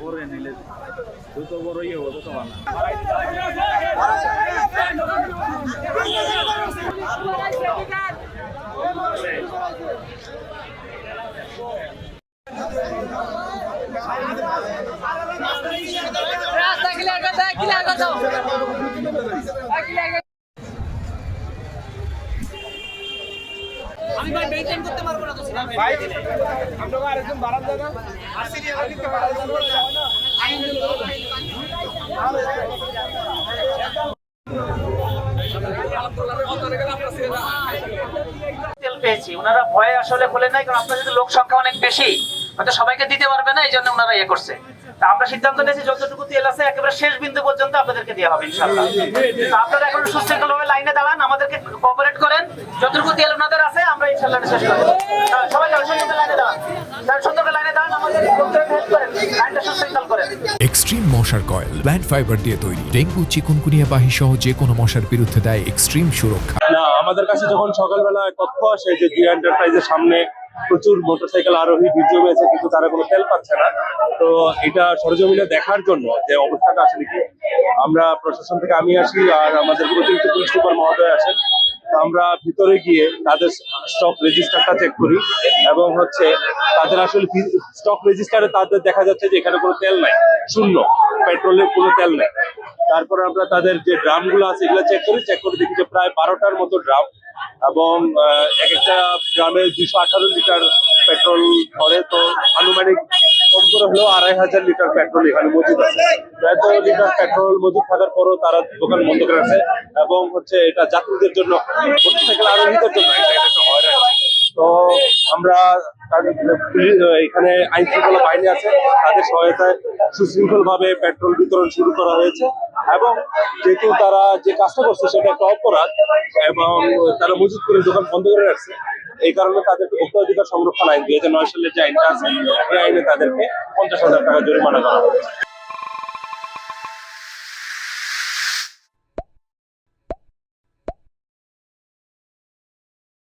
করে নিলে যত বড় ইয়ে হতো তো ভালো। রাস্তা ক্লিয়ার করে দাও, ক্লিয়ার করে দাও। আমি ভাই মেইনটেইন করতে পারবো না তো সিনা ভাই। আমরা আরেকজন বারান্দা না আর সিরিয়াল দিতে বারান্দা না। তেল পেয়েছি, ওনারা ভয়ে আসলে খোলে নাই, কারণ আপনাদের লোক সংখ্যা অনেক বেশি, হয়তো সবাইকে দিতে পারবে না, এই জন্য ওনারা ইয়ে করছে। তা আমরা সিদ্ধান্ত নিয়েছি যতটুকু তেল আছে একেবারে শেষ বিন্দু পর্যন্ত আপনাদেরকে দেওয়া হবে ইনশাআল্লাহ। তো আপনারা এখন সুশৃঙ্খলভাবে লাইনে দাঁড়ান, আমাদেরকে কোঅপারেট করেন, যতটুকু তেল ওনাদের আছে আমরা ইনশাআল্লাহ শেষ করব। সবাই সুন্দর লাইনে দাঁড়ান, সুন্দর লাইনে দাঁড়ান, আমাদের হেল্প করেন, লাইনটা সুশৃঙ্খল করেন। এক্সট্রিম মশার কয়েল প্ল্যান্ট ফাইবার দিয়ে তৈরি, ডেঙ্গু চিকুনগুনিয়া বাহি সহ যে কোনো মশার বিরুদ্ধে দেয় এক্সট্রিম সুরক্ষা। না, আমাদের কাছে যখন সকালবেলা তথ্য আসে যে জি এন্টারপ্রাইজের সামনে প্রচুর মোটরসাইকেল আরোহী ভিড় জমেছে কিন্তু তারা কোনো তেল পাচ্ছে না, তো এটা সরজমিনে দেখার জন্য যে অবস্থাটা আসলে কি, আমরা প্রশাসন থেকে আমি আসি আর আমাদের অতিরিক্ত পুলিশ সুপার মহোদয় আসেন। তো আমরা ভিতরে গিয়ে তাদের স্টক রেজিস্টারটা চেক করি এবং তাদের আসলে স্টক রেজিস্টারে তাদের দেখা যাচ্ছে যে এখানে কোনো তেল নাই, শূন্য, পেট্রোলের কোনো তেল নাই। তারপরে আমরা তাদের যে ড্রামগুলো আছে এগুলো চেক করে দেখি যে প্রায় 12টার মতো ড্রাম এবং এক একটা ড্রামে 218 লিটার পেট্রোল ধরে। তো আনুমানিক কম করে হলেও 2500 লিটার পেট্রোল এখানে মজুদ আছে। এত লিটার পেট্রোল মজুদ থাকার পরও তারা দোকান বন্ধ করে আছে এবং এটা যাত্রীদের জন্য, মোটরসাইকেল আরোহীদের জন্য এটা একটা হয়রানি। তো আমরা এখানে আইন শৃঙ্খলা বাহিনী আছে, তাদের সহায়তায় সুশৃঙ্খল ভাবে পেট্রোল বিতরণ শুরু করা হয়েছে এবং যেহেতু তারা যে কাজটা করছে সেটা একটা অপরাধ এবং তারা মজুদ করে দোকান বন্ধ করে রাখছে, এই কারণে তাদেরকে ভোক্তা অধিকার সংরক্ষণ আইন 2009 সালের যে আইনটা আছে এই আইনে তাদেরকে 50,000 টাকা জরিমানা করা হয়েছে।